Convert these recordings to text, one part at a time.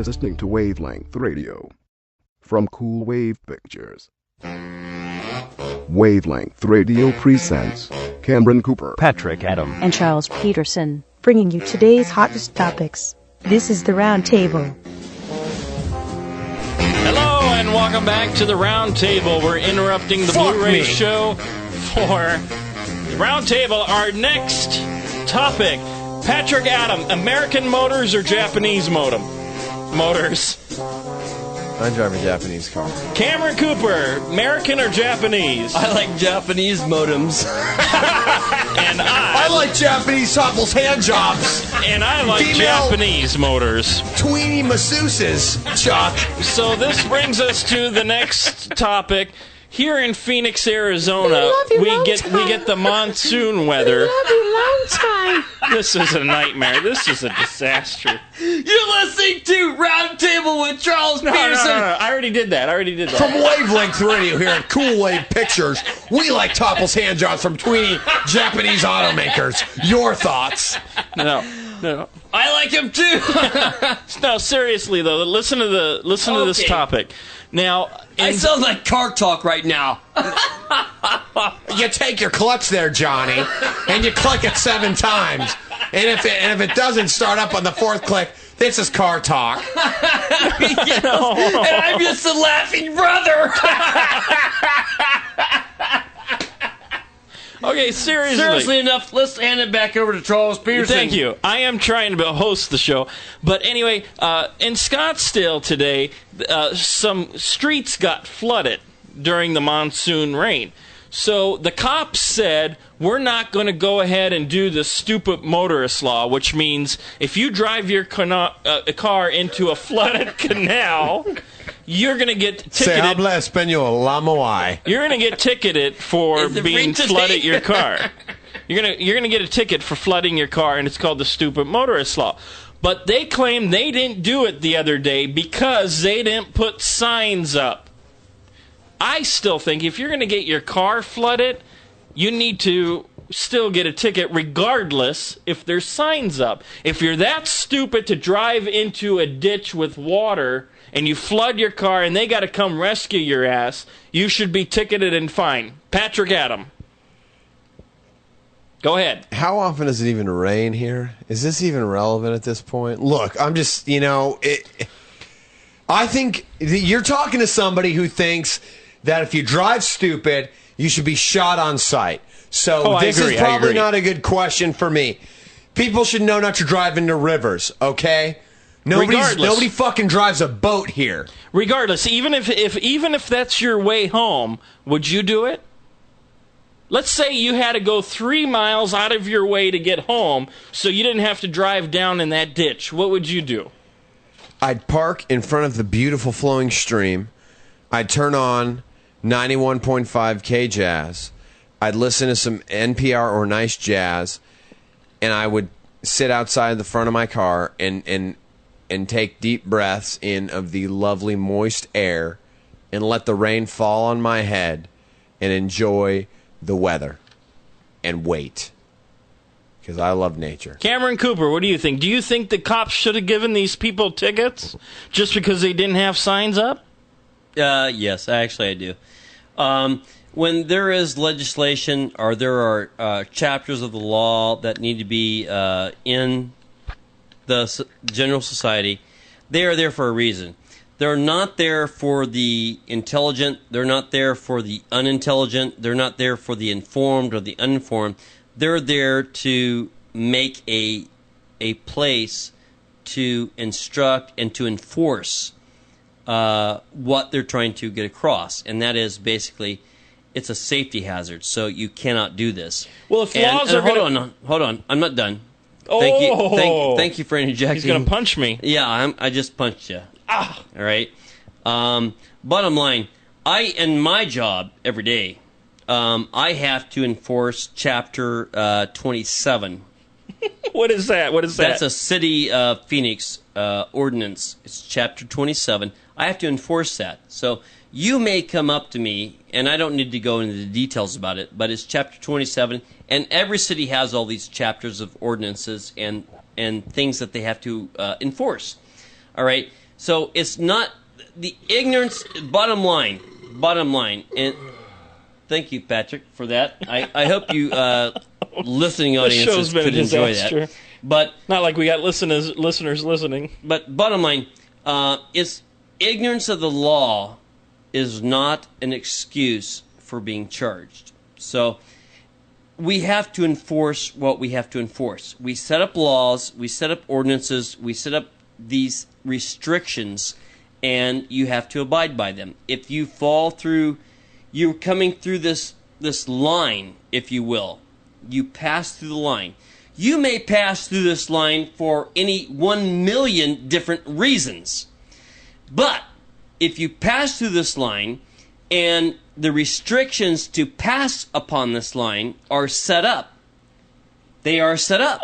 listening to Wavelength Radio from Cool Wave Pictures. Wavelength Radio presents Cameron Cooper, Patrick Adam, and Charles Peterson, bringing you today's hottest topics. This is the Roundtable. Hello and welcome back to the Roundtable. We're interrupting the Blu-ray show for the Roundtable. Our next topic, Patrick Adam, American motors or Japanese motors? I drive a Japanese car. Cameron Cooper, American or Japanese? I like Japanese modems. And I like Japanese topless hand jobs. And I like Japanese motors. Tweeny masseuses, Chuck. So this brings us to the next topic. Here in Phoenix, Arizona, we get the monsoon weather. Love you long time. This is a nightmare. This is a disaster. You're listening to Roundtable with Charles Peterson. No. I already did that. From Wavelength Radio here at Cool Wave Pictures, we like topless hand jobs from tweeny Japanese automakers. Your thoughts? No. I like him too. No, seriously though, listen to this topic. Now, I sound like car talk right now. You take your clutch there, Johnny, and you click it 7 times. And if it doesn't start up on the 4th click, this is car talk. Yes, and I'm just a laughing brother. Okay, seriously enough, let's hand it back over to Charles Peterson. Thank you. I am trying to host the show. But anyway, in Scottsdale today, some streets got flooded during the monsoon rain. So the cops said, we're not going to go ahead and do the stupid motorist law, which means if you drive your car into a flooded canal, you're going to get ticketed. Se habla español, la moai. You're going to get ticketed for being flooded your car. You're going to get a ticket for flooding your car, and it's called the stupid motorist law. But they claim they didn't do it the other day because they didn't put signs up. I still think if you're going to get your car flooded, you need to still get a ticket regardless if there's signs up. If you're that stupid to drive into a ditch with water and you flood your car and they got to come rescue your ass, you should be ticketed and fined. Patrick Adam. Go ahead. How often does it even rain here? Is this even relevant at this point? Look, I'm just, I think you're talking to somebody who thinks that if you drive stupid, you should be shot on sight. So this is probably not a good question for me. People should know not to drive into rivers, okay? Nobody fucking drives a boat here. Regardless, even if that's your way home, would you do it? Let's say you had to go 3 miles out of your way to get home, so you didn't have to drive down in that ditch. What would you do? I'd park in front of the beautiful flowing stream. I'd turn on 91.5 K jazz. I'd listen to some NPR or nice jazz, and I would sit outside the front of my car and take deep breaths in of the lovely moist air and let the rain fall on my head and enjoy the weather and wait, because I love nature. Cameron Cooper, what do you think? Do you think the cops should have given these people tickets just because they didn't have signs up? Yes, actually I do. When there is legislation or there are chapters of the law that need to be in the general society, they are there for a reason. They're not there for the intelligent. They're not there for the unintelligent. They're not there for the informed or the uninformed. They're there to make a place to instruct and to enforce what they're trying to get across, and that is basically it's a safety hazard, so you cannot do this. Well, if laws are hold on, I'm not done. Oh, thank you for interjecting. He's going to punch me. Yeah, I just punched you. Ah, all right. Bottom line, in my job every day, I have to enforce Chapter 27. What is that? That's a City of Phoenix ordinance. It's Chapter 27. I have to enforce that. So you may come up to me, and I don't need to go into the details about it, but it's Chapter 27, and every city has all these chapters of ordinances and things that they have to enforce. All right. So it's not the ignorance. Bottom line, and thank you, Patrick, for that. I hope you listening audiences could enjoy that. But not like we got listeners listening. But bottom line, it's ignorance of the law is not an excuse for being charged. So we have to enforce what we have to enforce. We set up laws, we set up ordinances, we set up these restrictions, and you have to abide by them. If you fall through, you're coming through this line, if you will. You pass through the line. You may pass through this line for any 1 million different reasons. But if you pass through this line and the restrictions to pass upon this line are set up, they are set up.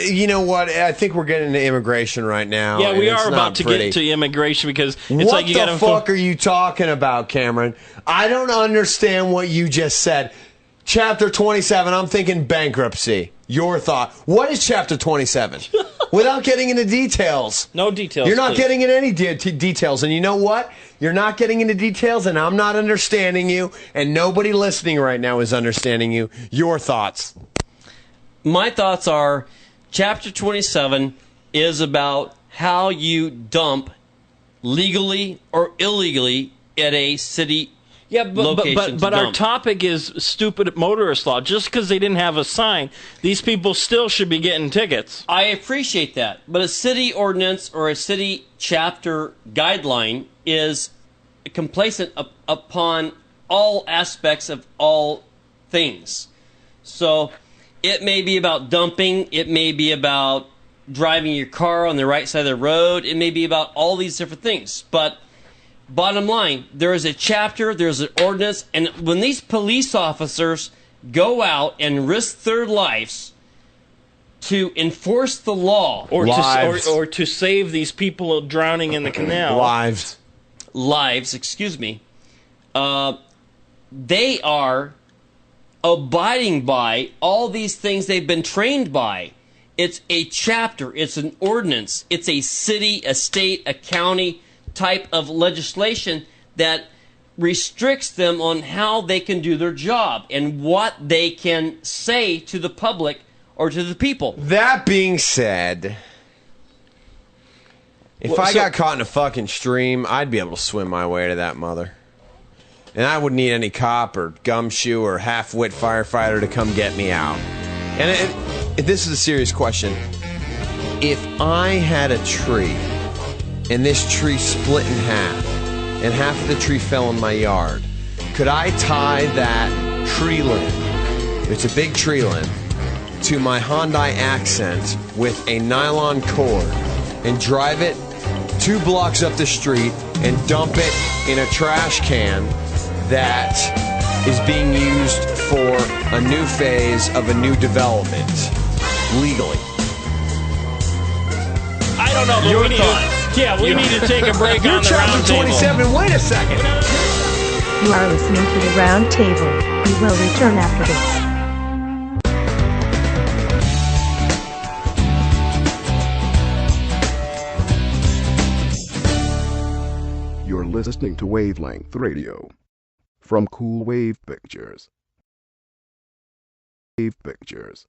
You know what? I think we're getting into immigration right now. Yeah, we are about to get to immigration because it's what like you got to. What the fuck are you talking about, Cameron? I don't understand what you just said. Chapter 27, I'm thinking bankruptcy. Your thought. What is Chapter 27? Without getting into details. No details. You're not getting into any details. And you know what? You're not getting into details, and I'm not understanding you, and nobody listening right now is understanding you. Your thoughts. My thoughts are Chapter 27 is about how you dump legally or illegally at a city. Yeah, but our topic is stupid motorist law. Just because they didn't have a sign, these people still should be getting tickets. I appreciate that. But a city ordinance or a city chapter guideline is complacent upon all aspects of all things. So it may be about dumping. It may be about driving your car on the right side of the road. It may be about all these different things. But bottom line, there is a chapter, there's an ordinance, and when these police officers go out and risk their lives to enforce the law, or to save these people drowning in the canal, lives, excuse me, they are abiding by all these things they've been trained by. It's a chapter, it's an ordinance, it's a city, a state, a county type of legislation that restricts them on how they can do their job and what they can say to the public or to the people. That being said, if I got caught in a fucking stream, I'd be able to swim my way to that mother. And I wouldn't need any cop or gumshoe or half-wit firefighter to come get me out. And this is a serious question. If I had a tree and this tree split in half, and half of the tree fell in my yard, could I tie that tree limb, it's a big tree limb, to my Hyundai Accent with a nylon cord and drive it 2 blocks up the street and dump it in a trash can that is being used for a new phase of a new development, legally? I don't know, but we need to take a break on the Chapter 27. Wait a second. You are listening to the Roundtable. We will return after this. You're listening to Wavelength Radio from Cool Wave Pictures. Wave Pictures.